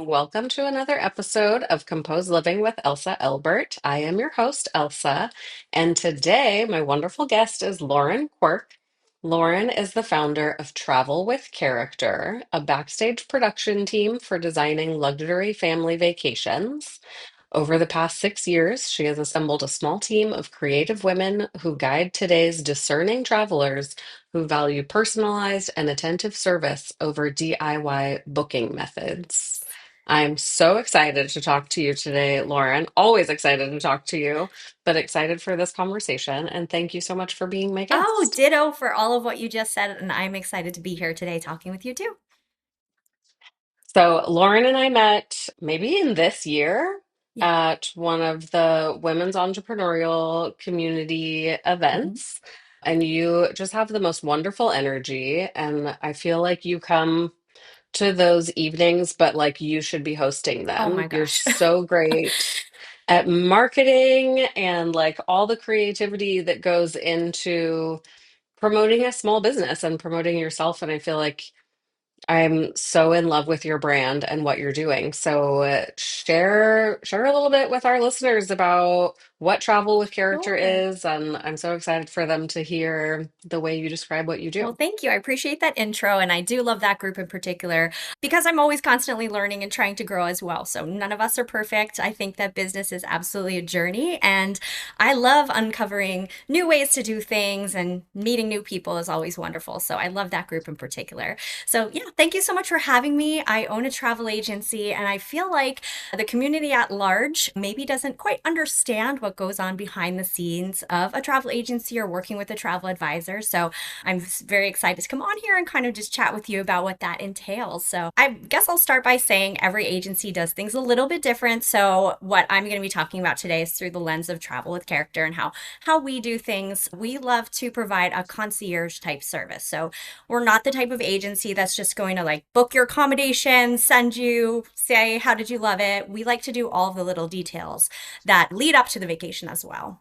welcome to another episode of Composed Living with Elsa Elbert. I am your host, Elsa, and today my wonderful guest is Lauren Quirk. Lauren is the founder of Travel with Character, a backstage production team for designing luxury family vacations. Over the past 6 years, she has assembled a small team of creative women who guide today's discerning travelers who value personalized and attentive service over DIY booking methods. I'm so excited to talk to you today, Lauren. Always excited to talk to you, but excited for this conversation. And thank you so much for being my Oh, guest. ditto for all of what you just said, and I'm excited to be here today talking with you too. So, Lauren and I met maybe in this year Yeah. at one of the women's entrepreneurial community Mhm. events. And you just have the most wonderful energy. And I feel like you come to those evenings, but like you should be hosting Oh them. my You're gosh. so great at marketing and like all the creativity that goes into promoting a small business and promoting yourself. And I feel like I'm so in love with your brand and what you're doing. So share a little bit with our listeners about what Travel with Character Sure. is, and I'm so excited for them to hear the way you describe what you Well, do. thank you. I appreciate that intro, and I do love that group in particular because I'm always constantly learning and trying to grow as well. So, none of us are perfect. I think that business is absolutely a journey, and I love uncovering new ways to do things, and meeting new people is always wonderful. So, I love that group in particular. So, yeah, thank you so much for having me. I own a travel agency, and I feel like the community at large maybe doesn't quite understand what goes on behind the scenes of a travel agency or working with a travel advisor. So, I'm very excited to come on here and kind of just chat with you about what that entails. So, I guess I'll start by saying every agency does things a little bit different. So, what I'm going to be talking about today is through the lens of travel with character and how we do things. We love to provide a concierge type service. So, we're not the type of agency that's just going to like book your accommodation, send you, say, how did you love it? We like to do all of the little details that lead up to the vacation as well.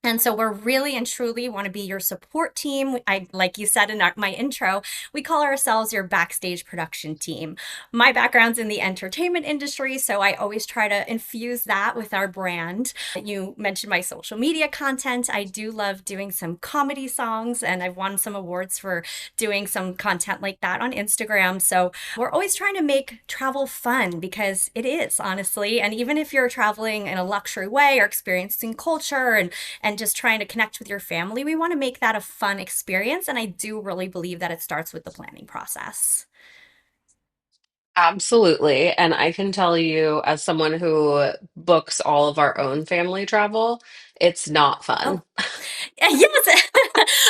And so we're really and truly want to be your support team. I, like you said in my intro, we call ourselves your backstage production team. My background's in the entertainment industry, so I always try to infuse that with our brand. You mentioned my social media content. I do love doing some comedy songs, and I've won some awards for doing some content like that on Instagram. So we're always trying to make travel fun because it is, honestly. And even if you're traveling in a luxury way or experiencing culture and just trying to connect with your family, we want to make that a fun experience. And I do really believe that it starts with the planning process. Absolutely. And I can tell you, as someone who books all of our own family travel, it's not Oh, fun. yes,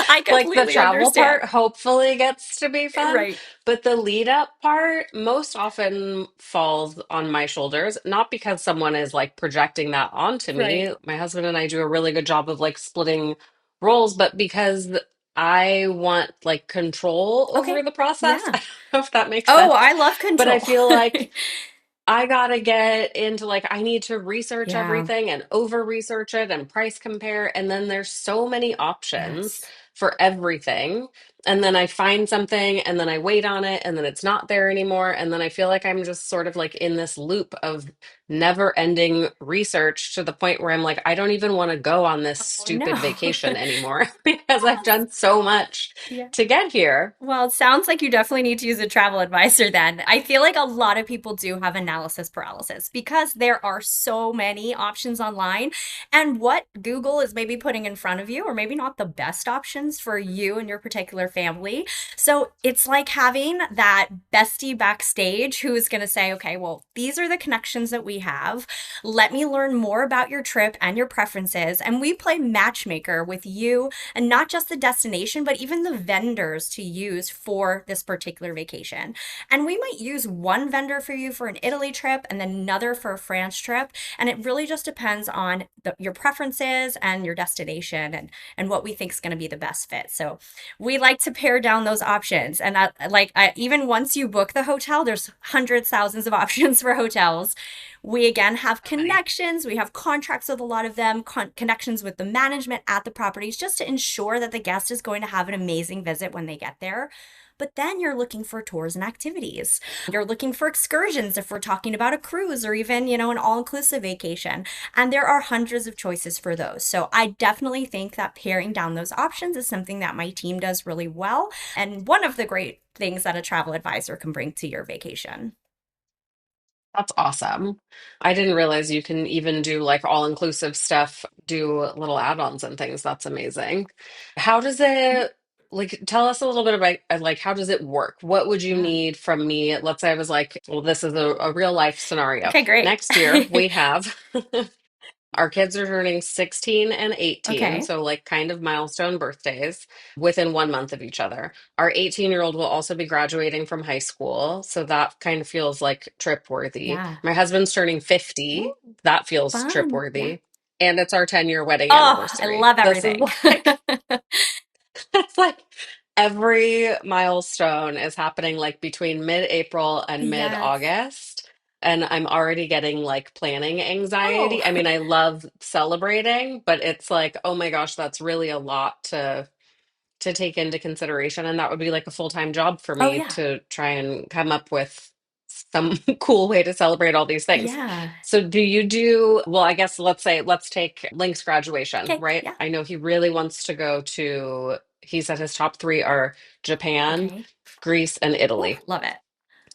I Like the completely travel understand. part hopefully gets to be fun, Right, but the lead up part most often falls on my shoulders, not because someone is like projecting that onto right. me. My husband and I do a really good job of like splitting roles, but because I want like control over Okay, the process. yeah. I don't know if that makes Oh, sense, I love but I control. feel like I gotta get into like I need to research Yeah, everything and over research it and price compare. And then there's so many options yes. for everything. And then I find something and then I wait on it and then it's not there anymore. And then I feel like I'm just sort of like in this loop of never ending research to the point where I'm like, I don't even want to go on this Oh, stupid no. vacation anymore because I've Yes. done so much Yeah. to get here. Well, it sounds like you definitely need to use a travel advisor then. I feel like a lot of people do have analysis paralysis because there are so many options online. And what Google is maybe putting in front of you, or maybe not the best options for you and your particular family. So it's like having that bestie backstage who is going to say, okay, well, these are the connections that we have. Let me learn more about your trip and your preferences. And we play matchmaker with you and not just the destination, but even the vendors to use for this particular vacation. And we might use one vendor for you for an Italy trip and then another for a France trip. And it really just depends on your preferences and your destination and what we think is going to be the best fit. So we like to pare down those options. And even once you book the hotel, there's hundreds, thousands of options for hotels. We again have So many. connections. We have contracts with a lot of them, connections with the management at the properties just to ensure that the guest is going to have an amazing visit when they get there. But then you're looking for tours and activities. You're looking for excursions if we're talking about a cruise or even, an all-inclusive vacation. And there are hundreds of choices for those. So I definitely think that paring down those options is something that my team does really well. And one of the great things that a travel advisor can bring to your vacation. That's awesome. I didn't realize you can even do like all-inclusive stuff, do little add-ons and things. That's amazing. How does it, like, tell us a little bit about like how does it work? What would you Yeah. need from me? Let's say I was like, well, this is a real life scenario. Okay, great. Next year we have our kids are turning 16 and 18, Okay. so like kind of milestone birthdays within 1 month of each other. Our 18-year-old will also be graduating from high school, so that kind of feels like trip worthy. Yeah. My husband's turning 50, Ooh, that feels trip fun. Yeah. worthy. And it's our 10-year wedding Oh, I anniversary. love This is everything. like it's like every milestone is happening like between mid-April and Yes. mid-August. And I'm already getting like planning Oh, anxiety. I mean, I love celebrating, but it's like, oh my gosh, that's really a lot to take into consideration. And that would be like a full-time job for oh me yeah. to try and come up with some cool way to celebrate all these things. Yeah. So do you do, well, I guess let's take Link's graduation, Okay. right? Yeah. I know he really wants to go to, he said his top three are Japan, Okay. Greece, and Oh, Italy. love it.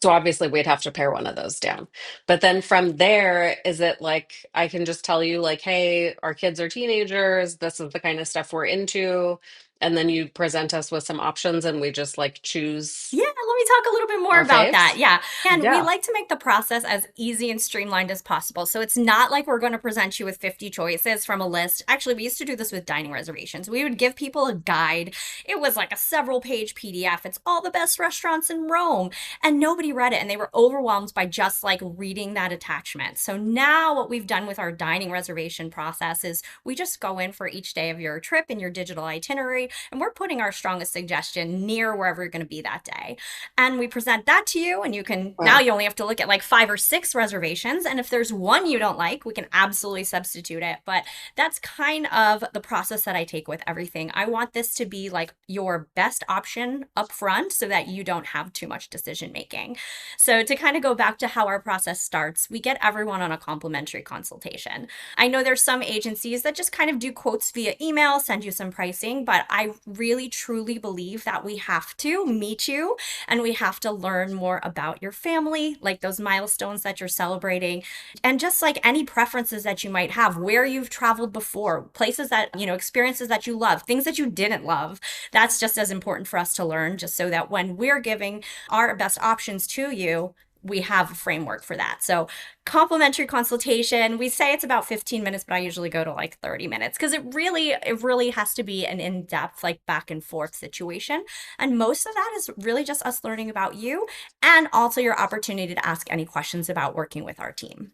So obviously we'd have to pare one of those down. But then from there, is it like I can just tell you like, hey, our kids are teenagers, this is the kind of stuff we're into, and then you present us with some options and we just like choose Yeah, let me talk a little bit more our about that. faves? Yeah. And we Yeah. like to make the process as easy and streamlined as possible. So it's not like we're going to present you with 50 choices from a list. Actually, we used to do this with dining reservations. We would give people a guide. It was like a several page PDF. It's all the best restaurants in Rome. And nobody read it. And they were overwhelmed by just like reading that attachment. So now what we've done with our dining reservation process is we just go in for each day of your trip in your digital itinerary, and we're putting our strongest suggestion near wherever you're going to be that day. And we present that to you, and you can now Wow. you only have to look at like 5 or 6 reservations. And if there's one you don't like, we can absolutely substitute it. But that's kind of the process that I take with everything. I want this to be like your best option up front so that you don't have too much decision making. So, to kind of go back to how our process starts, we get everyone on a complimentary consultation. I know there's some agencies that just kind of do quotes via email, send you some pricing, but I really truly believe that we have to meet you and we have to learn more about your family, like those milestones that you're celebrating, and just like any preferences that you might have, where you've traveled before, places that, experiences that you love, things that you didn't love. That's just as important for us to learn, just so that when we're giving our best options to you, we have a framework for that. So, complimentary consultation, we say it's about 15 minutes, but I usually go to like 30 minutes because it really has to be an in-depth, like back and forth situation. And most of that is really just us learning about you and also your opportunity to ask any questions about working with our team.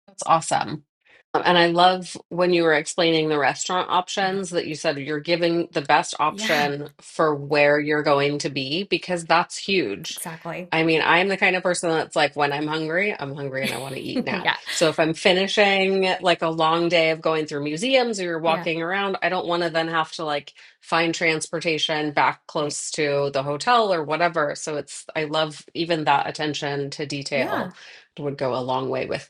That's awesome. And I love when you were explaining the restaurant Yeah. options that you said you're giving the best Yeah, option for where you're going to be because that's huge. exactly. I mean, I'm the kind of person that's like, when I'm hungry and I want to eat now. Yeah. So if I'm finishing like a long day of going through museums or you're Yeah. walking around, I don't want to then have to like find transportation back Right. close to the hotel or whatever. So I love even that attention to detail Yeah. would go a long way with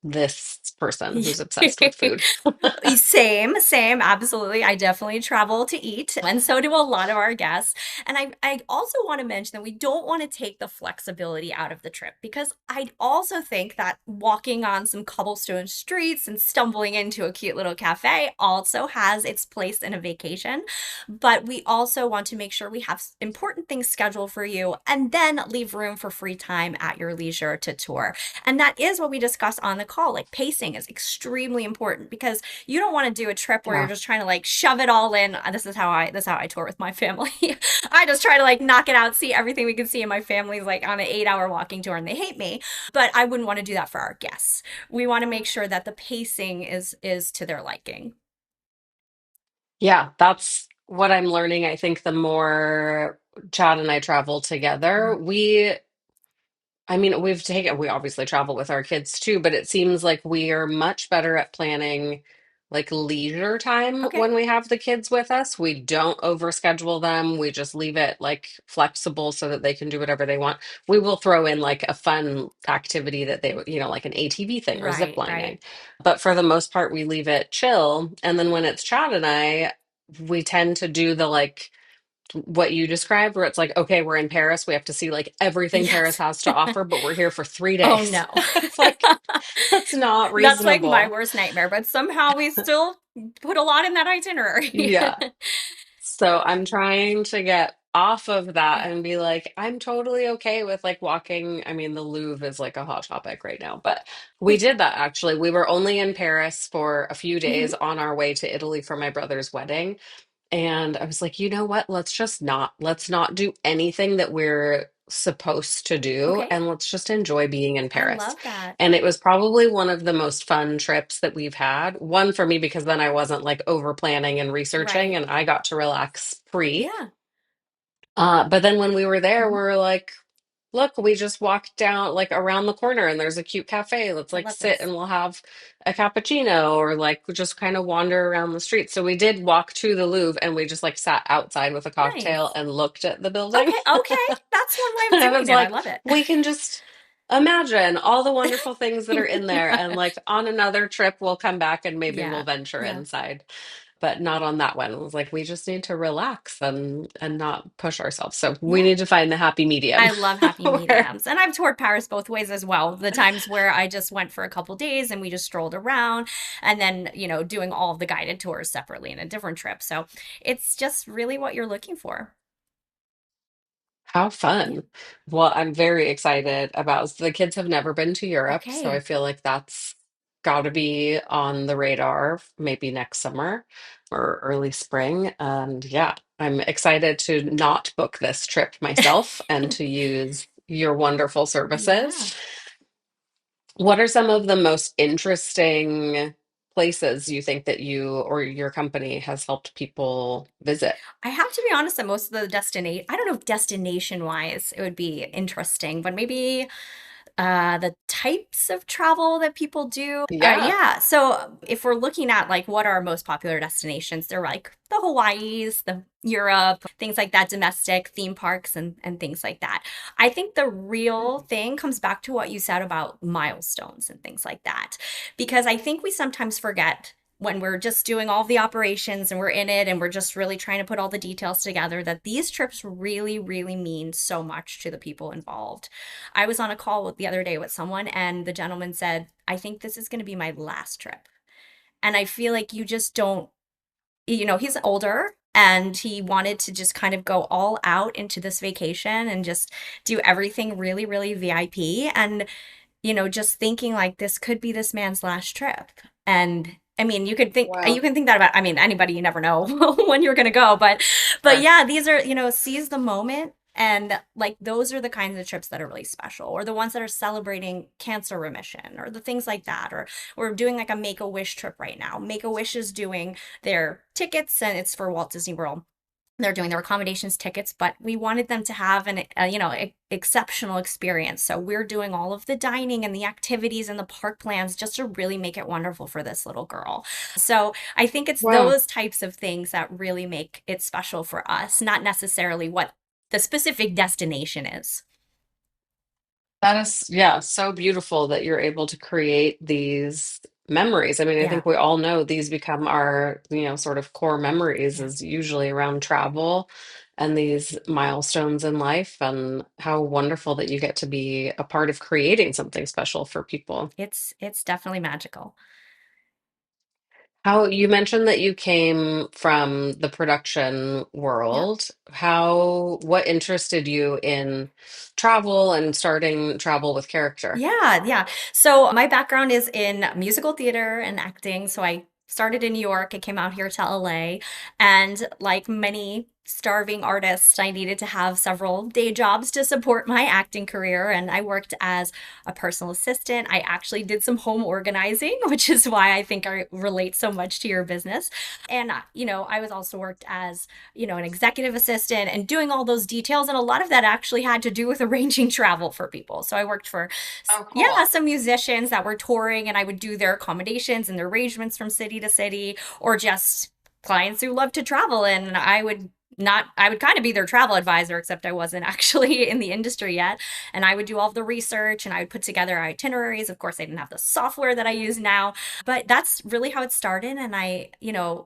this person who's obsessed with food. Same, absolutely. I definitely travel to eat, and so do a lot of our guests. And I also want to mention that we don't want to take the flexibility out of the trip because I also think that walking on some cobblestone streets and stumbling into a cute little cafe also has its place in a vacation. But we also want to make sure we have important things scheduled for you and then leave room for free time at your leisure to tour. And that is what we discussed on the call. Like pacing is extremely important because you don't want to do a trip where you're Yeah. just trying to like shove it all in. This is how I tour with my family. I just try to like knock it out, see everything we can see, and my family's like on an 8 hour walking tour and they hate me. But I wouldn't want to do that for our guests. We want to make sure that the pacing is to their liking. Yeah, that's what I'm learning. I think the more Chad and I travel together, Mhm. I mean, we obviously travel with our kids too, but it seems like we are much better at planning like leisure time Okay. when we have the kids with us. We don't overschedule them. We just leave it like flexible so that they can do whatever they want. We will throw in like a fun activity that they, like an ATV thing or zip Right, right. lining. But for the most part, we leave it chill. And then when it's Chad and I, we tend to do the like what you described, where it's like, okay, we're in Paris. We have to see like everything Paris Yes. has to offer, but we're here for three Oh days. no. It's like, that's not That's like my reasonable. worst nightmare, but somehow we still put a lot in that itinerary. Yeah. So I'm trying to get off of that Yeah. and be like, I'm totally okay with like walking. I mean, the Louvre is like a hot topic right now, but we did that actually. We were only in Paris for a few Hmm. days on our way to Italy for my brother's wedding. And I was like, you know what? Let's not do anything that we're supposed to do. Okay. And let's just enjoy being in I Paris. love that. And it was probably one of the most fun trips that we've had. One for me, because then I wasn't like over planning and researching Right. and I got to relax pre. Yeah. But then when we were there, we Mhm. were like, look, we just walked down like around the corner and there's a cute cafe. Let's I like love sit this. and we'll have a cappuccino or like just kind of wander around the street. So we did walk to the Louvre and we just like sat outside with a cocktail Nice. and looked at the building. Okay, okay. That's one way of And I was doing it. I like, love it. we can just imagine all the wonderful things that are in there. And like on another trip, we'll come back and maybe we'll Yeah. venture Yeah. inside, but not on that one. It was like, we just need to relax and not push ourselves. So we Yeah. need to find the happy medium I love happy where, mediums. And I've toured Paris both ways as well. The times where I just went for a couple days and we just strolled around and then, doing all of the guided tours separately in a different trip. So it's just really what you're looking for. how Yeah. fun. Well, I'm very excited about the kids have never been to Europe, so I Okay. feel like that's got to be on the radar maybe next summer or early spring. And yeah, I'm excited to not book this trip myself and to use your wonderful Yeah. services. What are some of the most interesting places you think that you or your company has helped people visit? I have to be honest that most of the destination, I don't know if destination wise it would be interesting, but maybe the types of travel that people do. Yeah. Yeah. So if we're looking at like what are most popular destinations, they're like the Hawaii's, the Europe, things like that, domestic theme parks and things like that. I think the real thing comes back to what you said about milestones and things like that. Because I think we sometimes forget when we're just doing all the operations and we're in it and we're just really trying to put all the details together that these trips really, really mean so much to the people involved. I was on a call the other day with someone, and the gentleman said, I think this is going to be my last trip. And I feel like you just don't, he's older and he wanted to just kind of go all out into this vacation and just do everything really, really VIP. And just thinking like this could be this man's last trip. And I mean, you Wow. can think that about, I mean, anybody, you never know when you're going to go, but Sure. yeah, these are, seize the moment. And like those are the kinds of trips that are really special, or the ones that are celebrating cancer remission, or the things like that. Or we're doing like a Make a Wish trip right now. Make a Wish is doing their tickets, and it's for Walt Disney World. They're doing their accommodations tickets, but we wanted them to have an exceptional experience. So we're doing all of the dining and the activities and the park plans just to really make it wonderful for this little girl. So I think it's Wow. those types of things that really make it special for us, not necessarily what the specific destination is. That is, yeah, so beautiful that you're able to create these memories. I mean, I Yeah, think we all know these become our, sort of core memories yeah. is usually around travel and these milestones in life, and how wonderful that you get to be a part of creating something special for people. It's definitely magical. How you mentioned that you came from the production Yep. world. What interested you in travel and starting travel with character? Yeah, yeah. So my background is in musical theater and acting. So I started in New York. I came out here to LA. And like many starving artist. I needed to have several day jobs to support my acting career, and I worked as a personal assistant. I actually did some home organizing, which is why I think I relate so much to your business. And, I was also worked as, an executive assistant and doing all those details. And a lot of that actually had to do with arranging travel for people. So I worked for, Oh, yeah, cool. some musicians that were touring, and I would do their accommodations and their arrangements from city to city, or just clients who love to travel. And I would kind of be their travel advisor, except I wasn't actually in the industry yet. And I would do all of the research and I would put together itineraries. Of course, I didn't have the software that I use now, but that's really how it started. And I,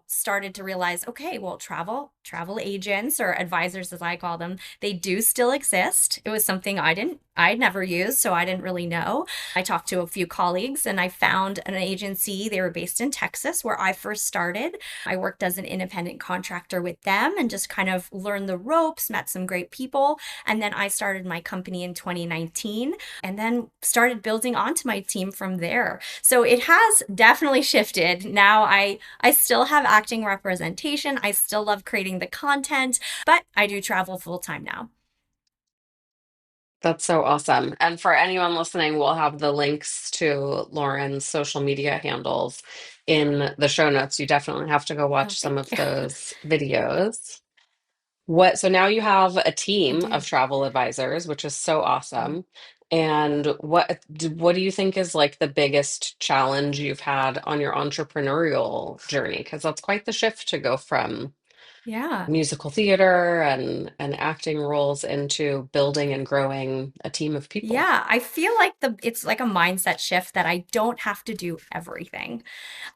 started to realize, okay, well, travel agents or advisors, as I call them, they do still exist. It was something I'd never used, so I didn't really know. I talked to a few colleagues and I found an agency. They were based in Texas where I first started. I worked as an independent contractor with them and just kind of learned the ropes, met some great people. And then I started my company in 2019 and then started building onto my team from there. So it has definitely shifted. Now I still have acting representation. I still love creating the content, but I do travel full time now. That's so awesome. And for anyone listening, we'll have the links to Lauren's social media handles in the show notes. You definitely have to go Oh, watch some thank of you. those videos. So now you have a I team of do. travel advisors, which is so Mhm. awesome. And what do you think is like the biggest challenge you've had on your entrepreneurial journey? Because that's quite the shift to go from Yeah. musical theater and acting roles into building and growing a team of people. Yeah, I feel like it's like a mindset shift that I don't have to do everything.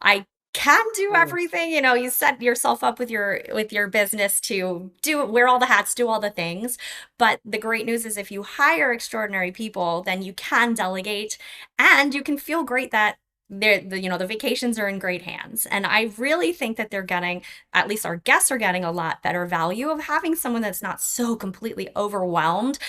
I can do Mm. everything. You set yourself up with your business to do wear all the hats, do all the things. But the great news is if you hire extraordinary people, then you can delegate and you can feel great that the vacations are in great hands. And I really think that they're getting, at least our guests are getting, a lot better value of having someone that's not so completely overwhelmed,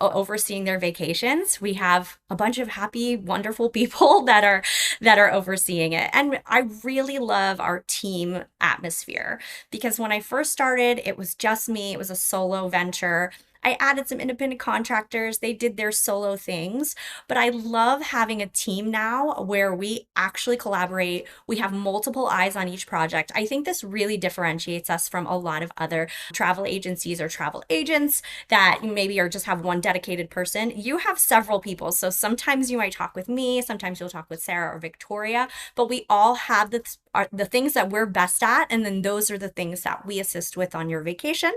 overseeing their vacations. We have a bunch of happy, wonderful people that are overseeing it. And I really love our team atmosphere because when I first started, it was just me. It was a solo venture. I added some independent contractors. They did their solo things, but I love having a team now where we actually collaborate. We have multiple eyes on each project. I think this really differentiates us from a lot of other travel agencies or travel agents that maybe are just have one dedicated person. You have several people. So sometimes you might talk with me, sometimes you'll talk with Sarah or Victoria, but we all have the things that we're best at. And then those are the things that we assist with on your vacation.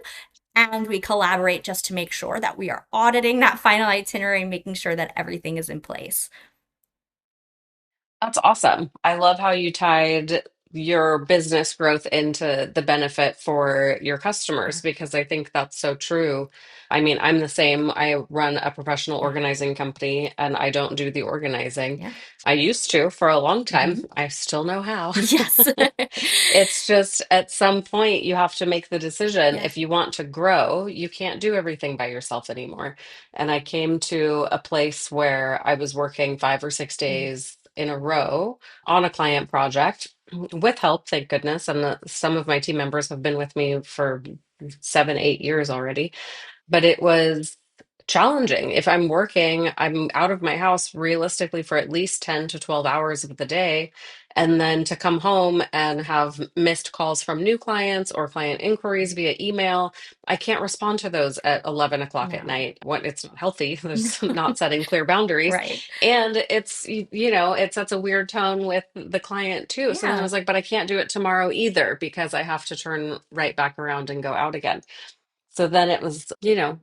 And we collaborate just to make sure that we are auditing that final itinerary and making sure that everything is in place. That's awesome. I love how you tied your business growth into the benefit for your Yeah. customers because I think that's so true. I mean, I'm the same. I run a professional Yeah. organizing company and I don't do the organizing. Yeah. I used to for a long time. Hmm. I still know how. Yes. It's just at some point you have to make the decision. Yeah. If you want to grow, you can't do everything by yourself anymore. And I came to a place where I was working 5 or 6 Mhm. days in a row on a client project with help, thank goodness. And some of my team members have been with me for 7, 8 years already, but it was challenging. If I'm working, I'm out of my house realistically for at least 10 to 12 hours of the day. And then to come home and have missed calls from new clients or client inquiries via email, I can't respond to those at 11 o'clock at No. night when it's not healthy. There's not setting clear boundaries. Right. And it sets a weird tone with the client too. So then I Yeah. was like, but I can't do it tomorrow either because I have to turn right back around and go out again. So then it was,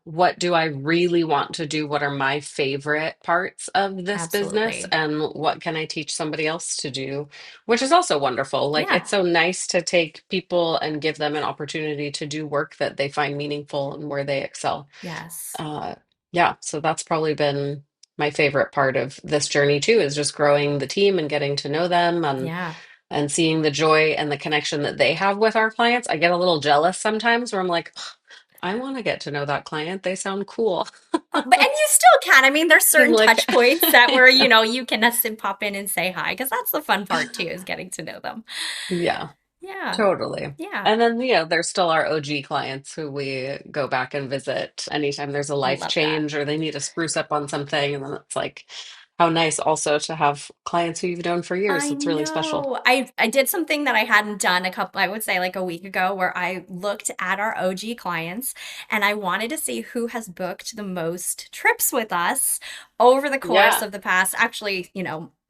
what do I really want to do? What are my favorite parts of this business? Absolutely. And what can I teach somebody else to do? Which is also wonderful. Like, Yeah. it's so nice to take people and give them an opportunity to do work that they find meaningful and where they excel. Yes. Uh, yeah, so that's probably been my favorite part of this journey too, is just growing the team and getting to know them Yeah. and seeing the joy and the connection that they have with our clients. I get a little jealous sometimes where I'm like, I want to get to know that client. They sound cool. And you still can. I mean, there's I'm certain like, touch points that where, you can pop in and say hi because that's the fun part too, is getting to know them. yeah. Yeah. Totally. Yeah. And then, there's still our OG clients who we go back and visit anytime there's a life Love that. change or they need to spruce up on something. And then it's like, how nice also to have clients who you've known for years. I It's really special. know. I did something that I hadn't done I would say like a week ago, where I looked at our OG clients and I wanted to see who has booked the most trips with us over the course Yeah. of the past, actually,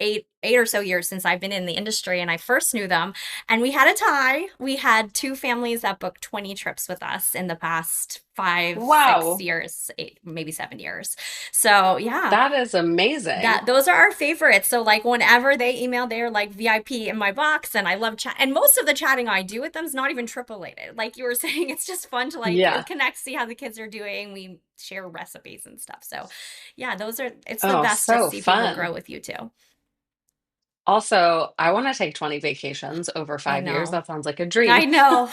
8 or so years since I've been in the industry and I first knew them. And we had a tie. We had two families that booked 20 trips with us in the past 5, 6 Wow. years, 8, maybe 7 years. So yeah, That is amazing. that those are our favorites. So like whenever they email, they're like VIP in my box, and I love chat. And most of the chatting I do with them is not even trip related. Like you were saying, it's just fun to like Yeah. connect, see how the kids are doing. We share recipes and stuff. So yeah, it's the Oh, best to so see people grow fun. with you too. Also, I want to take 20 vacations over I 5 years. know. That sounds like a dream. I know.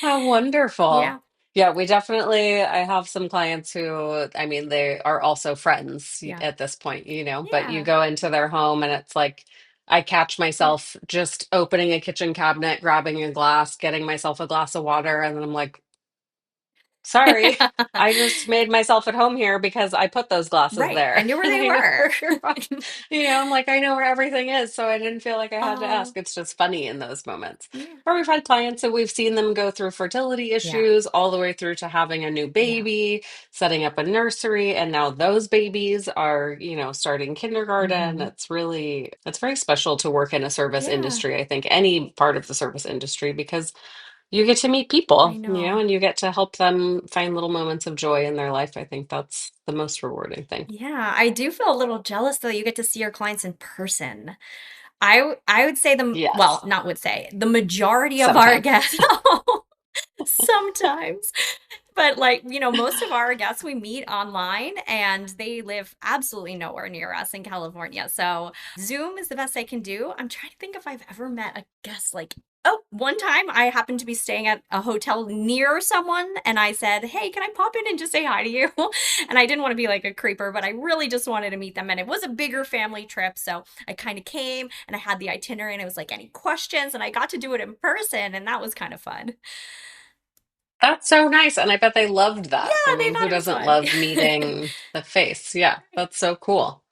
How wonderful. Yeah. Yeah, I have some clients who, I mean, they are also friends Yeah. at this point, but you Yeah. go into their home and it's like, I catch Yeah. myself just opening a kitchen cabinet, grabbing a glass, getting myself a glass of water, and then I'm like, sorry, I just made myself at home here because I put those glasses Right. I there knew where and they I know were. where you're from. I'm like, I know where everything is. So I didn't feel like I had to Oh, ask. It's just funny in those moments. yeah. Or we've had clients that we've seen them go through fertility Yeah. issues all the way through to having a new Yeah. baby, setting up a nursery. And now those babies are, starting kindergarten. Hmm. It's very special to work in a service Yeah. industry. I think any part of the service industry because you get to meet I people, know. and you get to help them find little moments of joy in their life. I think that's the most rewarding thing. Yeah, I do feel a little jealous though. You get to see your clients in person. I would say well, Yes, not would say, the majority of our sometimes. guests sometimes. But like, most of our guests we meet online and they live absolutely nowhere near us in California. So Zoom is the best I can do. I'm trying to think if I've ever met a guest like, oh, one time I happened to be staying at a hotel near someone and I said, hey, can I pop in and just say hi to you? And I didn't want to be like a creeper, but I really just wanted to meet them. And it was a bigger family trip. So I kind of came and I had the itinerary and it was like, any questions? And I got to do it in person and that was kind of fun. That's so nice. And I bet they loved Yeah, that. I they mean, who thought it was doesn't fun. love meeting the face? Yeah, Right. that's so cool.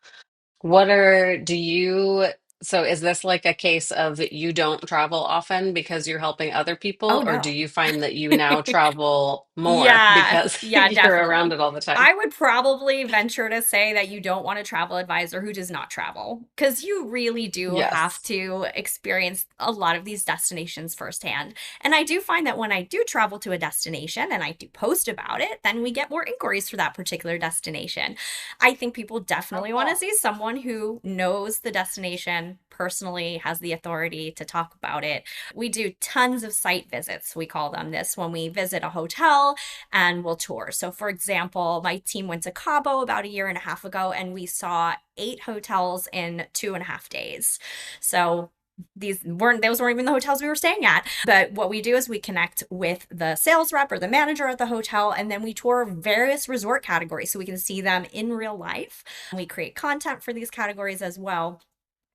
What are, do you, so is this like a case of you don't travel often because you're helping other Oh people, or do no. you find that you now travel more Yeah, because yeah, you're around definitely. it all the time? I would probably venture to say that you don't want a travel advisor who does not travel because you really do have Yes. to experience a lot of these destinations firsthand. And I do find that when I do travel to a destination and I do post about it, then we get more inquiries for that particular destination. I think people Oh, definitely want to cool. see someone who knows the destination personally, has the authority to talk about it. We do tons of site visits, we call them this, when we visit a hotel and we'll tour. So, for example, my team went to Cabo about a year and a half ago and we saw 8 hotels in 2.5 days. So, those weren't even the hotels we were staying at. But what we do is we connect with the sales rep or the manager at the hotel, and then we tour various resort categories so we can see them in real life. We create content for these categories as well,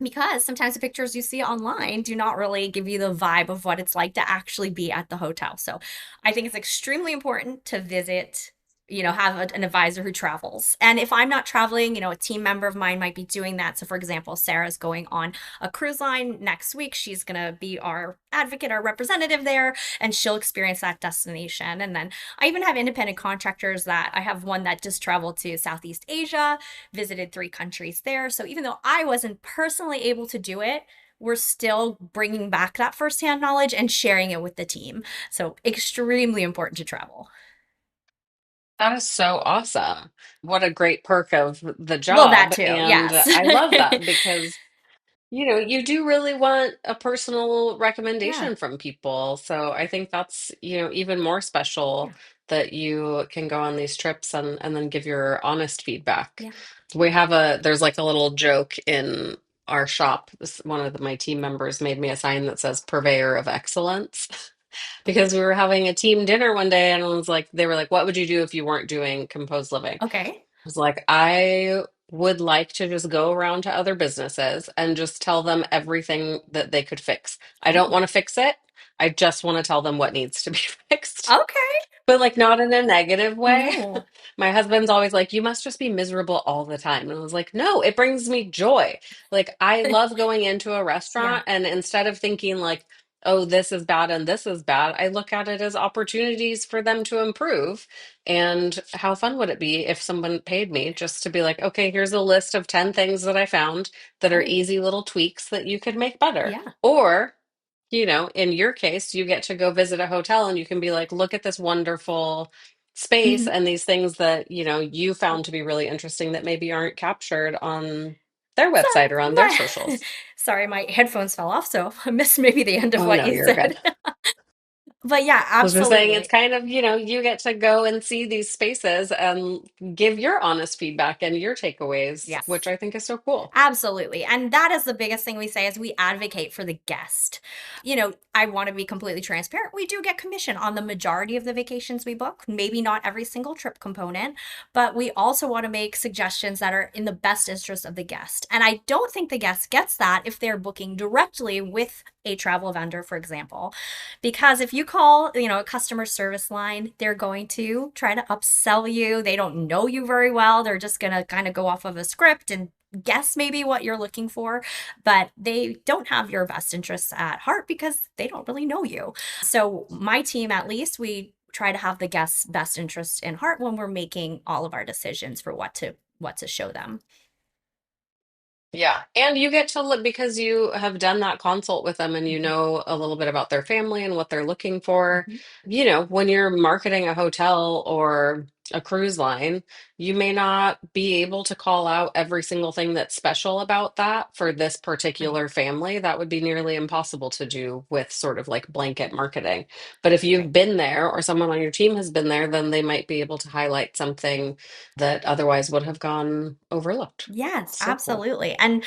because sometimes the pictures you see online do not really give you the vibe of what it's like to actually be at the hotel. So I think it's extremely important to visit, have an advisor who travels. And if I'm not traveling, a team member of mine might be doing that. So, for example, Sarah's going on a cruise line next week. She's going to be our advocate, our representative there, and she'll experience that destination. And then I even have independent contractors that I have one that just traveled to Southeast Asia, visited 3 countries there. So even though I wasn't personally able to do it, we're still bringing back that firsthand knowledge and sharing it with the team. So extremely important to travel. That is so awesome. What a great perk of the Well, that job. too. And Yes. I love that because you do really want a personal Yeah. recommendation from people. So I think that's, even more Yeah. special that you can go on these trips and then give your honest feedback. Yeah. There's like a little joke in our shop. One of my team members made me a sign that says purveyor of excellence because we were having a team dinner one day and they were like, what would you do if you weren't doing composed living? Okay. Was like, I would like to just go around to other businesses and just tell them everything that they could fix. I don't Oh, want to fix it. I just want to tell them what needs to be fixed, okay. but like not in a negative way. No. My husband's always like, you must just be miserable all the time. And I was like, no, it brings me joy. Like, I love going into a Yeah. restaurant, and instead of thinking like, oh, this is bad and this is bad, I look at it as opportunities for them to improve. And how fun would it be if someone paid me just to be like, okay, here's a list of 10 things that I found that are Right. easy little tweaks that you could make better. Yeah. Or in your case, you get to go visit a hotel and you can be like, look at this wonderful space Hmm. and these things that, you found to be really interesting that maybe aren't captured on their Sorry, website or on their my socials. sorry, my headphones fell off, so I missed maybe the end of Oh what no, you you're good. said. But yeah, I was just saying it's absolutely. kind of, you get to go and see these spaces and give your honest feedback and your takeaways, which Yes. I think is so cool. Absolutely. And that is the biggest thing we say is we advocate for the guest. I want to be completely transparent. We do get commission on the majority of the vacations we book, maybe not every single trip component, but we also want to make suggestions that are in the best interest of the guest. And I don't think the guest gets that if they're booking directly with a travel vendor, for example. Because if you call, a customer service line, they're going to try to upsell you. They don't know you very well. They're just going to kind of go off of a script and guess maybe what you're looking for, but they don't have your best interests at heart because they don't really know you. So, my team, at least, we try to have the guest's best interest in heart when we're making all of our decisions for what to show them. Yeah. And you get to look because you have done that consult with them and you Mhm. know a little bit about their family and what they're looking for. Mhm. When you're marketing a hotel or a cruise line, you may not be able to call out every single thing that's special about that for this Right. particular family. That would be nearly impossible to do with sort of like blanket marketing. But if Right. you've been there or someone on your team has been there, then they might be able to highlight something that otherwise would have gone overlooked. Yes, So cool. absolutely. And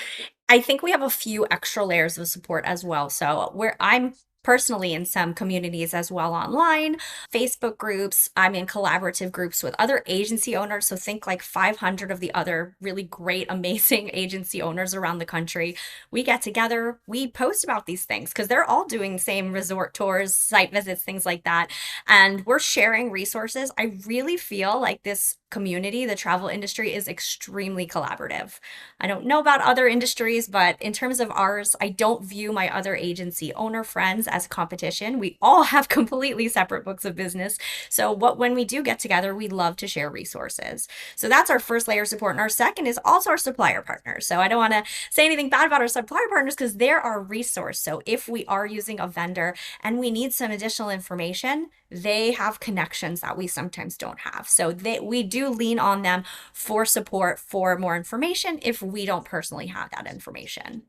I think we have a few extra layers of support as well. So, where I'm personally in some communities as well online, Facebook groups, I'm in collaborative groups with other agency owners. So, think like 500 of the other really great, amazing agency owners around the country. We get together, we post about these things because they're all doing the same resort tours, site visits, things like that. And we're sharing resources. I really feel like this community, the travel industry, is extremely collaborative. I don't know about other industries, but in terms of ours, I don't view my other agency owner friends as competition. We all have completely separate books of business. So when we do get together, we love to share resources. So that's our first layer of support. And our second is also our supplier partners. So I don't want to say anything bad about our supplier partners because they're our resource. So if we are using a vendor and we need some additional information, they have connections that we sometimes don't have. So we do lean on them for support for more information if we don't personally have that information.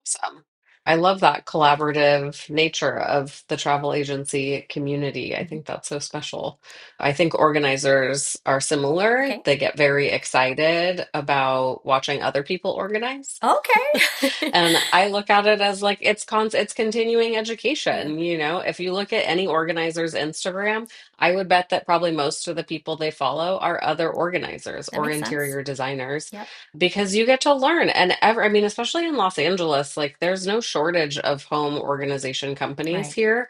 Awesome. I love that collaborative nature of the travel agency community. I Mhm. think that's so special. I think organizers are similar. Okay. They get very excited about watching other people organize. Okay. And I look at it as like it's continuing Yeah, education. If you look at any organizer's Instagram, I would bet that probably most of the people they follow are other organizers that or makes sense. interior designers Yep. because you get to learn. I mean, especially in Los Angeles, like there's no shortage of home organization companies Right. here,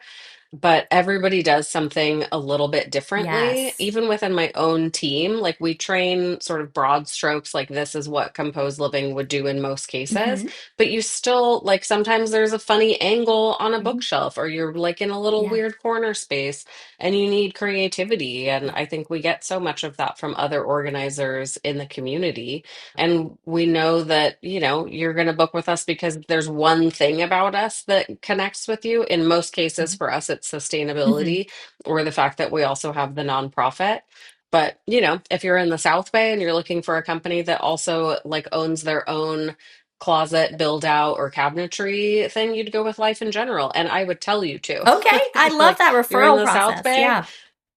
but everybody does something a little bit differently. Yes. Even within my own team, like we train sort of broad strokes, like this is what composed living would do in most cases. Hmm. But you still, like, sometimes there's a funny angle on a Hmm. bookshelf, or you're like in a little Yeah. weird corner space and you need creativity. And Yeah. I think we get so much of that from other organizers in the community. And we know that, you're going to book with us because there's one thing about us that connects with you. In most cases, Hmm. for us, it's Hmm. sustainability or the fact that we also have the nonprofit. But, if you're in the South Bay and you're looking for a company that also like owns their own closet build out or cabinetry thing, you'd go with Life in General. And I would tell you to. Okay. I love Like, that you're in referral the South process. Bay, Yeah.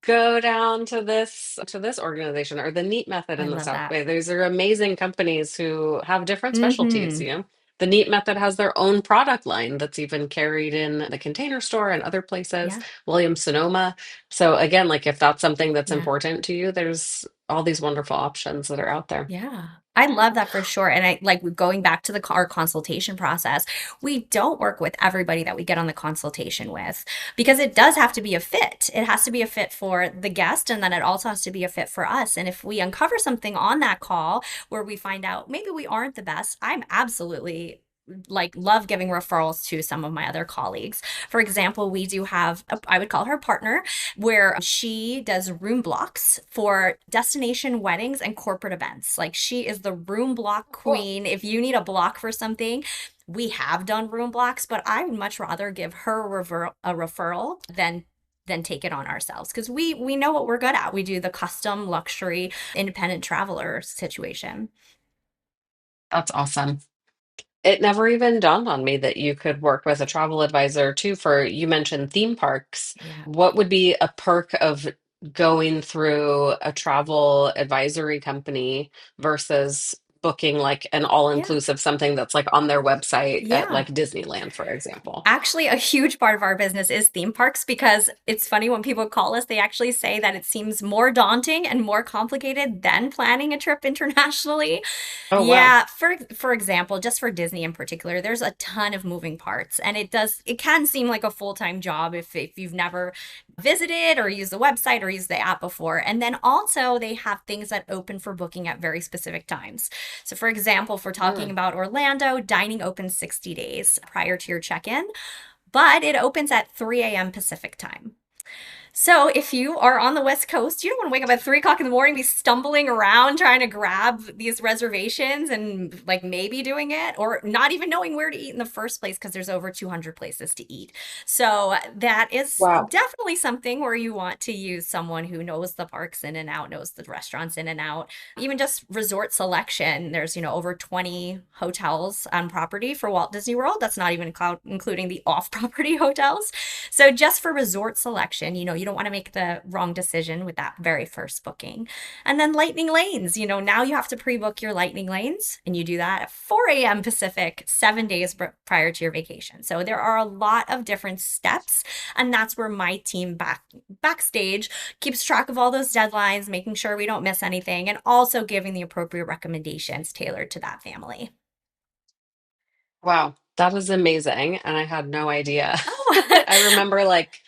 go down to this organization or the Neat Method I in the love South that. Bay. These are amazing companies who have different specialties. Hmm. The Neat Method has their own product line that's even carried in the Container Store and other places, Yeah. Williams Sonoma. So again, like if that's something that's Yeah. important to you, there's all these wonderful options that are out there. Yeah. I love that for sure. And I like going back to our consultation process, we don't work with everybody that we get on the consultation with because it does have to be a fit. It has to be a fit for the guest and then it also has to be a fit for us. And if we uncover something on that call where we find out maybe we aren't the best, I'm absolutely like love giving referrals to some of my other colleagues. For example, we do have I would call her partner where she does room blocks for destination weddings and corporate events. Like she is the room block Cool. queen. If you need a block for something, we have done room blocks, but I would much rather give her a referral than take it on ourselves because we know what we're good at. We do the custom luxury independent traveler situation. That's awesome. It never even dawned on me that you could work with a travel advisor too for, you mentioned theme parks. Yeah. What would be a perk of going through a travel advisory company versus booking like an Yeah. all-inclusive something that's like on their website at Yeah. like Disneyland, for example? Actually, a huge part of our business is theme parks because it's funny when people call us, they actually say that it seems more daunting and more complicated than planning a trip internationally. Oh, wow. Yeah, for example, just for Disney in particular, there's a ton of moving parts and it can seem like a full-time job if you've never visited or used the website or used the app before. And then also they have things that open for booking at very specific times. So for example, if we're talking Mm. about Orlando, dining opens 60 days prior to your check-in, but it opens at 3 a.m. Pacific time. So if you are on the West Coast, you don't want to wake up at 3 o'clock in the morning, be stumbling around trying to grab these reservations and like maybe doing it or not even knowing where to eat in the first place because there's over 200 places to eat. So that is Wow. definitely something where you want to use someone who knows the parks in and out, knows the restaurants in and out. Even just resort selection, there's, over 20 hotels on property for Walt Disney World. That's not even including the off-property hotels. So just for resort selection, you don't want to make the wrong decision with that very first booking. And then lightning lanes, now you have to pre-book your lightning lanes and you do that at 4 a.m. Pacific, 7 days prior to your vacation. So there are a lot of different steps. And that's where my team backstage keeps track of all those deadlines, making sure we don't miss anything, and also giving the appropriate recommendations tailored to that family. Wow. That is amazing. And I had no idea. Oh, I remember like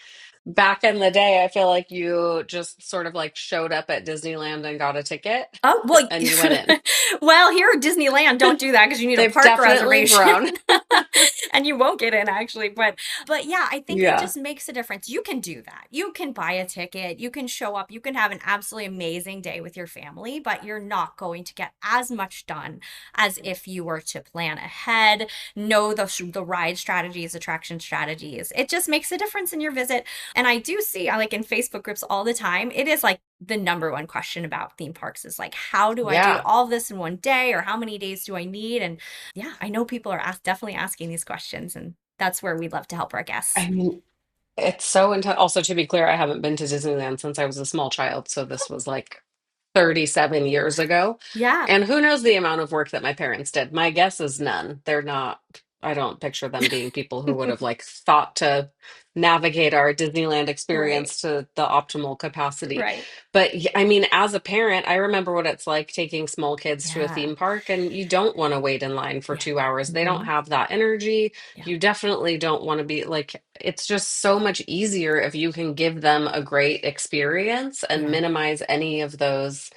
back in the day, I feel like you just sort of like showed up at Disneyland and got a ticket Oh, and you went in. well, here at Disneyland, don't do that because you need a They've park definitely reservation grown. and you won't get in actually. But yeah, I think it Yeah. just makes a difference. You can do that. You can buy a ticket, you can show up, you can have an absolutely amazing day with your family, but you're not going to get as much done as if you were to plan ahead, know the ride strategies, attraction strategies. It just makes a difference in your visit. And I do see, I like in Facebook groups all the time, it is like the number one question about theme parks is like, how do I do Yeah. all this in one day or how many days do I need? And yeah, I know people are definitely asking these questions, and that's where we'd love to help our guests. I mean, it's so intense. Also, to be clear, I haven't been to Disneyland since I was a small child. So this was like 37 years ago. Yeah, And who knows the amount of work that my parents did? My guess is none. They're not, I don't picture them being people who would have like thought to navigate our Disneyland right, experience to the optimal capacity. right. But I mean, as a parent, I remember what it's like taking small kids to a Yeah, theme park, and you don't want to wait in line for yeah. 2 hours. They don't Hmm. have that energy. Yeah, You definitely don't want to be like, it's just so much easier if you can give them a great experience and yeah, minimize any of those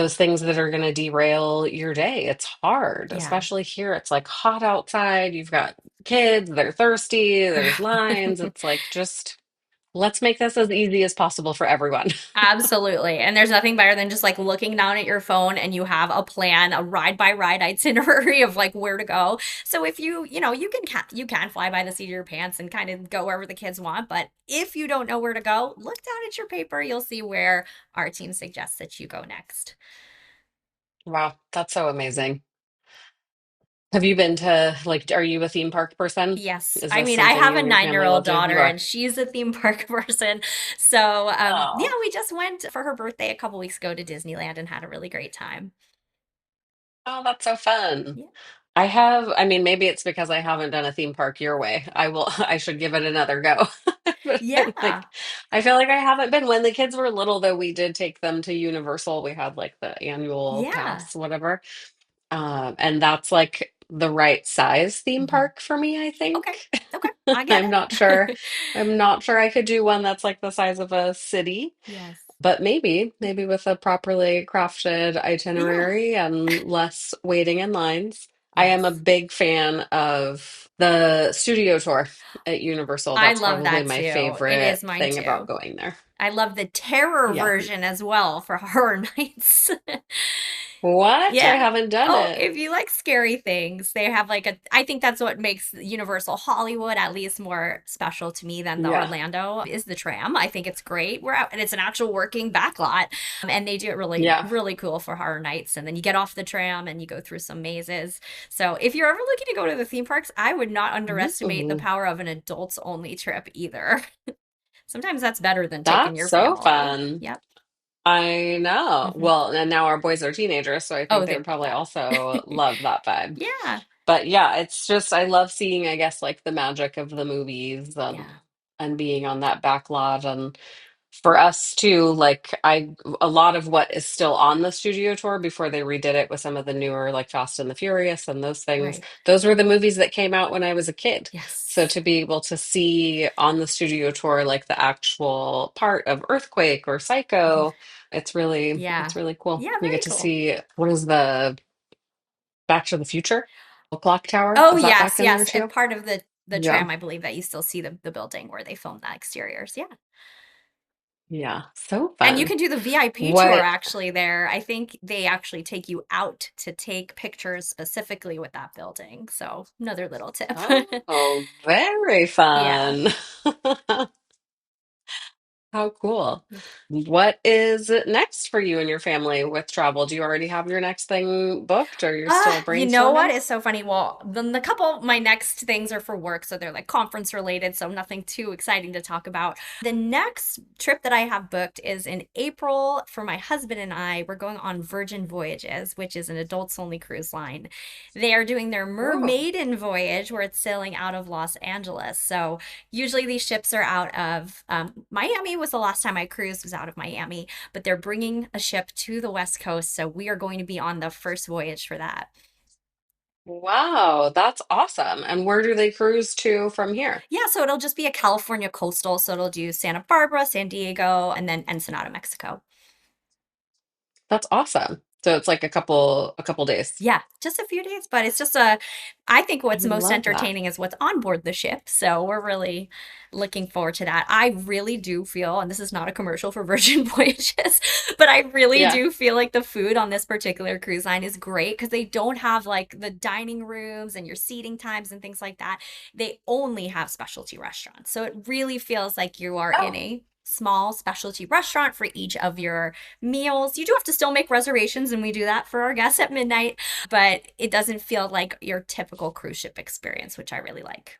things that are going to derail your day. It's hard, yeah. especially here. It's like hot outside. You've got kids, they're thirsty, there's lines. It's like just let's make this as easy as possible for everyone. Absolutely. And there's nothing better than just like looking down at your phone and you have a plan, a ride by ride itinerary of like where to go. So if you can fly by the seat of your pants and kind of go wherever the kids want, but if you don't know where to go, look down at your paper, you'll see where our team suggests that you go next. Wow, that's so amazing. Have you been to like, are you a theme park person? Yes. Is I this mean, I something have you a and your family 9-year-old love to? You daughter are. and she's a theme park person. So, yeah, Oh, we just went for her birthday a couple weeks ago to Disneyland and had a really great time. oh, that's so fun. Yeah. I have, I mean, maybe it's because I haven't done a theme park your way. I will, I should give it another go. But I'm Yeah. like, I feel like I haven't been. When the kids were little, though, we did take them to Universal. We had like the annual Yeah. pass, whatever. And that's like the right size theme Mhm. park for me, I think. Okay. Okay. I get I'm not sure. it. I'm not sure I could do one that's like the size of a city. Yes. But maybe with a properly crafted Yeah. itinerary and less waiting in lines. I am a Yes. big fan of the studio tour at Universal. I That's love probably that my too. It favorite is mine thing about too. going there. I love the terror Yeah. version as well for Horror Nights. What? I Yeah. haven't done Oh, it. if you like scary things, they have like a, I think that's what makes Universal Hollywood at least more special to me than the Yeah. Orlando is the tram. I think it's great. We're out and it's an actual working backlot. And they do it really, Yeah. really cool for Horror Nights. And then you get off the tram and you go through some mazes. So if you're ever looking to go to the theme parks, I would not underestimate the Ooh, power of an adults only trip either. Sometimes that's better than taking that's your so family. fun. Yep. I know. Hmm. Well, and now our boys are teenagers, so I Oh, think they they would love probably that. also love that vibe. Yeah. But yeah, it's just I love seeing, I guess, like the magic of the movies Yeah. and being on that back lot. And for us too, like I a lot of what is still on the studio tour before they redid it with some of the newer like Fast and the Furious and those things, Right. those were the movies that came out when I was a kid. So Yes. to be able to see on the studio tour like the actual part of Earthquake or Mhm. Psycho, Yeah. it's really cool. Yeah, You get very to cool. see what is the Back to the Future? The clock tower? Oh, Is that yes, back in there yes. And too? part of the Yeah. tram, I believe that you still see the building where they filmed that exteriors. Yeah. Yeah. So And you fun. can do the VIP tour What? actually there. I think they actually take you out to take pictures specifically with that building. So another little tip. Oh, very Yeah. fun. How cool. Yeah. What is next for you and your family with travel? Do you already have your next thing booked or you're still You know what brainstorming? is so funny? Well, then the couple, my next things are for work, so they're like conference related, so nothing too exciting to talk about. The next trip that I have booked is in April for my husband and I. We're going on Virgin Voyages, which is an adults only cruise line. They are doing their Oh, Mermaiden voyage where it's sailing out of Los Angeles. So usually these ships are out of Miami was the last time I cruised was out of Miami, but they're bringing a ship to the West Coast. So we are going to be on the first voyage for that. wow. That's awesome. And where do they cruise to from here? Yeah, so it'll just be a California coastal. So it'll do Santa Barbara, San Diego, and then Ensenada, Mexico. That's awesome. So it's like a couple days. Yeah, just a few days, but it's just a, I think I what's most love that. entertaining is what's on board the ship. So we're really looking forward to that. I really do feel, and this is not a commercial for Virgin Voyages, but I really Yeah. do feel like the food on this particular cruise line is great because they don't have like the dining rooms and your seating times and things like that. They only have specialty restaurants. So it really feels like you are in Oh, a small specialty restaurant for each of your meals. You do have to still make reservations, and we do that for our guests at midnight, but it doesn't feel like your typical cruise ship experience, which I really like.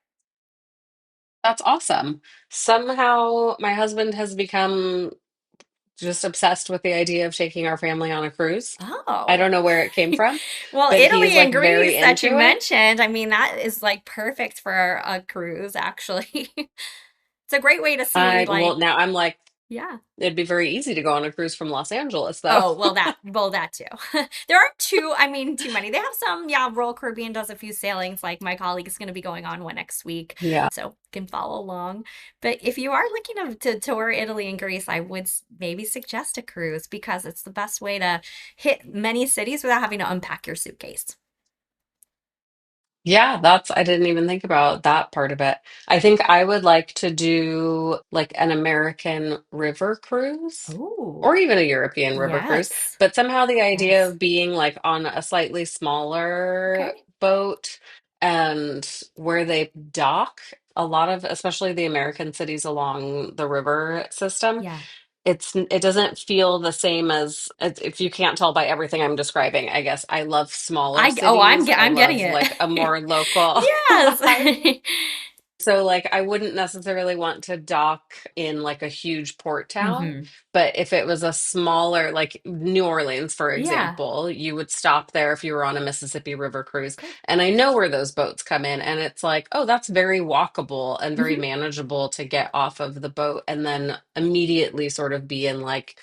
that's awesome. Somehow my husband has become just obsessed with the idea of taking our family on a cruise. I Oh. don't know where it came from, Well, but he's Italy and like very Greece that you into it. mentioned, I mean, that is like perfect for a cruise, actually. It's a great way to see, I well like, now I'm like yeah. it'd be very easy to go on a cruise from Los Angeles though. Oh, well, that too. There aren't too, I mean, too many. They have some, yeah, Royal Caribbean does a few sailings, like my colleague is going to be going on one next week, Yeah. so can follow along. But if you are looking to tour Italy and Greece, I would maybe suggest a cruise because it's the best way to hit many cities without having to unpack your suitcase. Yeah, that's I didn't even think about that part of it. I think I would like to do like an American river cruise Oh, or even a European river cruise, yes. but somehow the idea Yes. of being like on a slightly smaller Okay. boat and where they dock, a lot of especially the American cities along the river system, Yeah. it doesn't feel the same as if you can't tell by everything I'm describing, I guess. I love smaller Oh, cities. I I'm getting love it. like a more local. Yes. So, like, I wouldn't necessarily want to dock in like a huge port town, Hmm. but if it was a smaller, like New Orleans, for Yeah. example, you would stop there if you were on a Mississippi River cruise. Cool. And I know where those boats come in, and it's like, oh, that's very walkable and very Hmm. manageable to get off of the boat and then immediately sort of be in like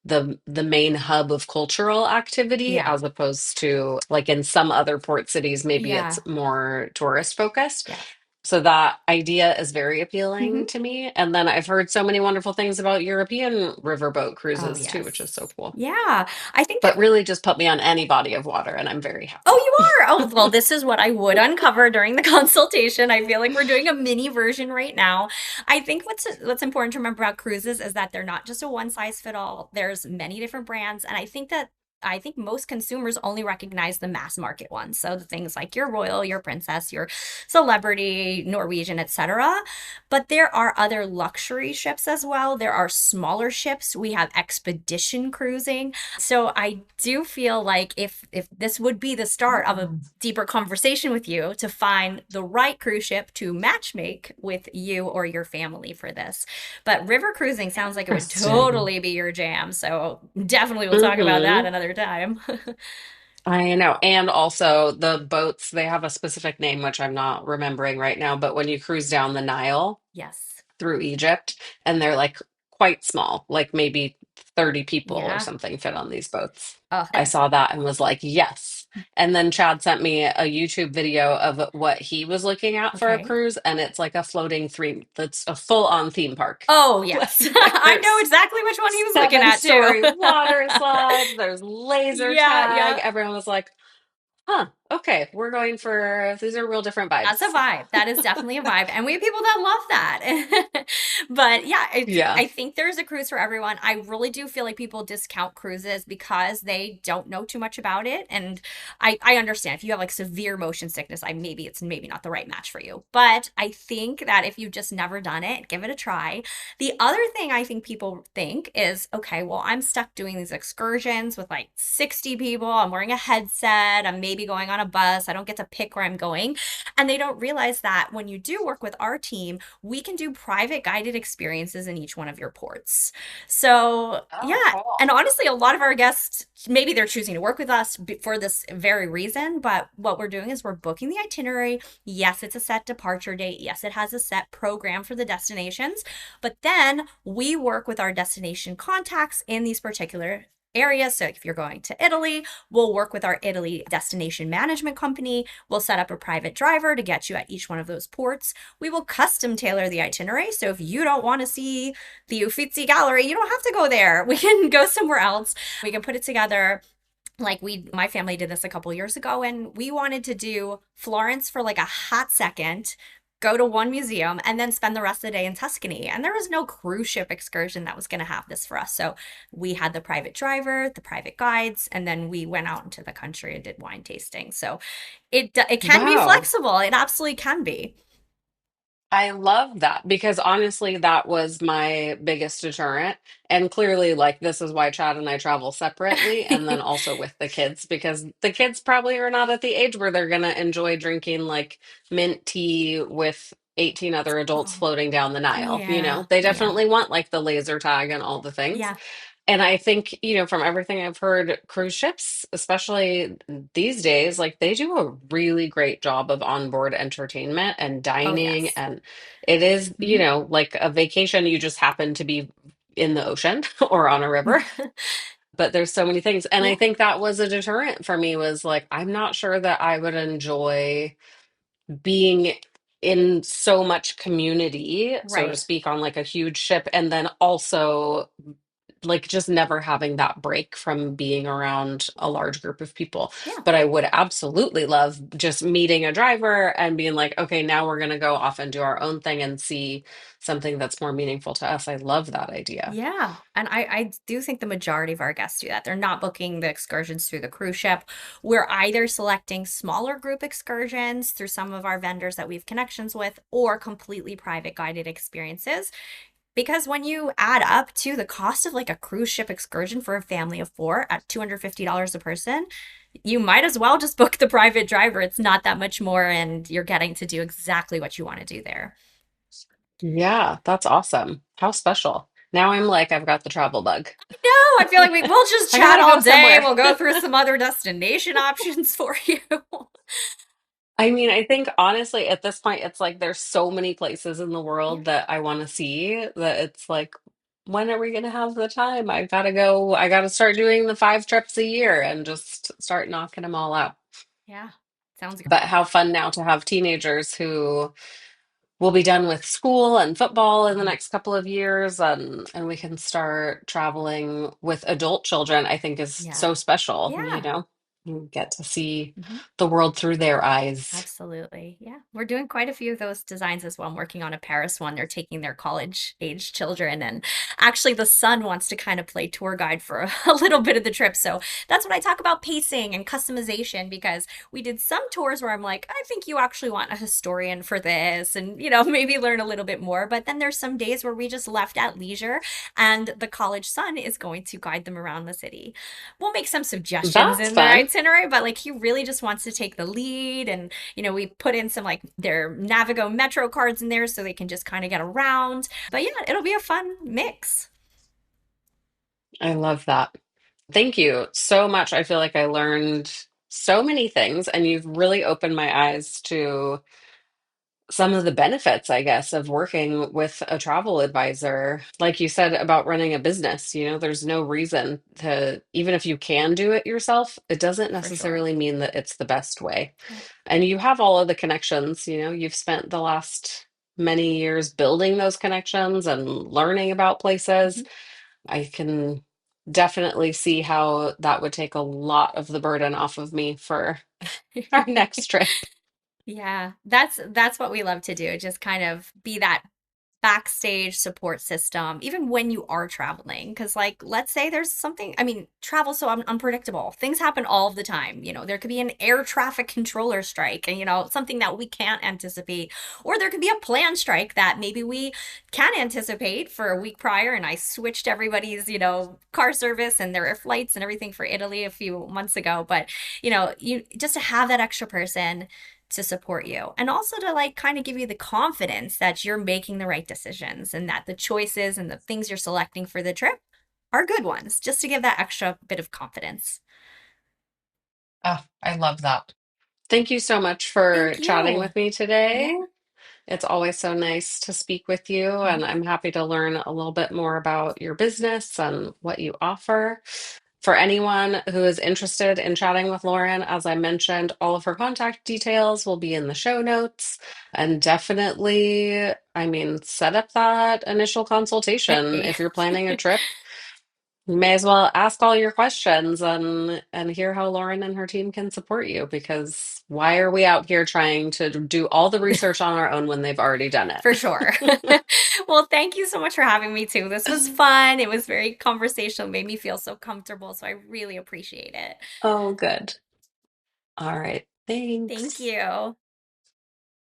the main hub of cultural activity Yeah. as opposed to like in some other port cities, maybe it's Yeah. more tourist focused. Yeah. So that idea is very appealing Hmm. to me. And then I've heard so many wonderful things about European riverboat Oh, cruises too, which is so yes. cool. Yeah. I think But that. really just put me on any body of water and I'm very Oh, happy. you are? Oh, well, this is what I would uncover during the consultation. I feel like we're doing a mini version right now. I think what's important to remember about cruises is that they're not just a one size fit all. There's many different brands, and I think most consumers only recognize the mass market ones. So the things like your Royal, your Princess, your Celebrity, Norwegian, etc. But there are other luxury ships as well. There are smaller ships. We have expedition cruising. So I do feel like if this would be the start of a deeper conversation with you to find the right cruise ship to matchmake with you or your family for this. But river cruising sounds like it would Interesting. totally be your jam. So definitely we'll talk about that Hmm. another time. I know. And also the boats, they have a specific name, which I'm not remembering right now, but when you cruise down the Nile, Yes. through Egypt, and they're like quite small, like maybe 30 people or Yeah. something fit on these boats. Oh, I that. saw that and was like, yes. And then Chad sent me a YouTube video of what he was looking at for a Okay. cruise, and it's like a floating theme that's a full-on theme park. Oh, Like yes. I know there's exactly which one he was looking at too. seven-story water slides, there's laser Yeah, tag. yeah. Everyone was like, huh, okay, we're going for these are real different That's a vibes. vibe. That is definitely a vibe. And we have people that love that. But yeah, Yeah. I think there's a cruise for everyone. I really do feel like people discount cruises because they don't know too much about it. And I understand if you have like severe motion sickness, it's maybe not the right match for you. But I think that if you've just never done it, give it a try. The other thing I think people think is, okay, well, I'm stuck doing these excursions with like 60 people. I'm wearing a headset. I'm maybe going on a bus. I don't get to pick where I'm going. And they don't realize that when you do work with our team, we can do private guided experiences in each one of your ports. So, Oh, yeah. And cool. honestly, a lot of our guests, maybe they're choosing to work with us for this very reason. But what we're doing is we're booking the itinerary. Yes, it's a set departure date. Yes, it has a set program for the destinations. But then we work with our destination contacts in these particular areas. So if you're going to Italy, we'll work with our Italy destination management company. We'll set up a private driver to get you at each one of those ports. We will custom tailor the itinerary. So if you don't want to see the Uffizi Gallery, you don't have to go there. We can go somewhere else. We can put it together like my family did this a couple years ago, and we wanted to do Florence for like a hot second, go to one museum, and then spend the rest of the day in Tuscany. And there was no cruise ship excursion that was going to have this for us. So we had the private driver, the private guides, and then we went out into the country and did wine tasting. So it can be Wow. flexible. It absolutely can be. I love that because honestly, that was my biggest deterrent. And clearly, like, this is why Chad and I travel separately and then also with the kids because the kids probably are not at the age where they're going to enjoy drinking like mint tea with 18 other adults Oh, floating down the Nile. You yeah, know, they yeah, definitely want like the laser tag and all the things. yeah. And I think, from everything I've heard, cruise ships, especially these days, like they do a really great job of onboard entertainment and Oh, dining. yes. And it is, Hmm. like a vacation, you just happen to be in the ocean or on a river. But there's so many things. And I Yeah, think that was a deterrent for me was like, I'm not sure that I would enjoy being in so much community, so to right. speak, on like a huge ship, and then also like just never having that break from being around a large group of people. Yeah. But I would absolutely love just meeting a driver and being like, okay, now we're going to go off and do our own thing and see something that's more meaningful to us. I love that idea. Yeah. And I do think the majority of our guests do that. They're not booking the excursions through the cruise ship. We're either selecting smaller group excursions through some of our vendors that we have connections with or completely private guided experiences. Because when you add up to the cost of like a cruise ship excursion for a family of four at $250 a person, you might as well just book the private driver. It's not that much more, and you're getting to do exactly what you want to do there. Yeah, that's awesome. How special. Now I'm like, I've got the travel bug. No, I feel like we'll just I chat gotta all go day. somewhere. We'll go through some other destination options for you. I mean, I think honestly, at this point, it's like there's so many places in the Yeah, world that I want to see that it's like, when are we gonna have the time? I gotta go. I gotta start doing the 5 trips a year and just start knocking them all out. yeah. Sounds But great. how fun now to have teenagers who will be done with school and football in the next couple of years, and we can start traveling with adult children, I think is Yeah. so special, you Yeah. know? You get to see Mhm. the world through their eyes. Absolutely. Yeah. We're doing quite a few of those designs as well. I'm working on a Paris one. They're taking their college age children. And actually, the son wants to kind of play tour guide for a little bit of the trip. So that's when I talk about pacing and customization, because we did some tours where I'm like, I think you actually want a historian for this and, maybe learn a little bit more. But then there's some days where we just left at leisure and the college son is going to guide them around the city. We'll make some suggestions That's in their fun. itinerary, but like he really just wants to take the lead. And we put in some like their Navigo Metro cards in there so they can just kind of get around. But yeah, it'll be a fun mix. I love that. Thank you so much. I feel like I learned so many things, and you've really opened my eyes to some of the benefits, I guess, of working with a travel advisor. Like you said about running a business, there's no reason to, even if you can do it yourself, it doesn't For sure. necessarily mean that it's the best way. Yeah. And you have all of the connections, you've spent the last many years building those connections and learning about places. Mhm. I can definitely see how that would take a lot of the burden off of me for our next trip. Yeah, that's what we love to do. Just kind of be that backstage support system, even when you are traveling. Because, like, let's say there's something, I mean, travel's so unpredictable. Things happen all of the time. There could be an air traffic controller strike and, something that we can't anticipate. Or there could be a planned strike that maybe we can anticipate for a week prior. And I switched everybody's, car service and their flights and everything for Italy a few months ago. But, you just to have that extra person to support you and also to like kind of give you the confidence that you're making the right decisions and that the choices and the things you're selecting for the trip are good ones, just to give that extra bit of confidence. Oh, I love that. Thank you so much for Thank chatting you. with me today. Yeah. It's always so nice to speak with you, Mhm. and I'm happy to learn a little bit more about your business and what you offer. For anyone who is interested in chatting with Lauren, as I mentioned, all of her contact details will be in the show notes. And definitely, I mean, set up that initial consultation Hey. if you're planning a trip. You may as well ask all your questions and hear how Lauren and her team can support you, because why are we out here trying to do all the research on our own when they've already done For sure. it? Well, thank you so much for having me too. This was fun. It was very conversational, made me feel so comfortable. So I really appreciate it. Oh, good. All right. Thank Thanks. you.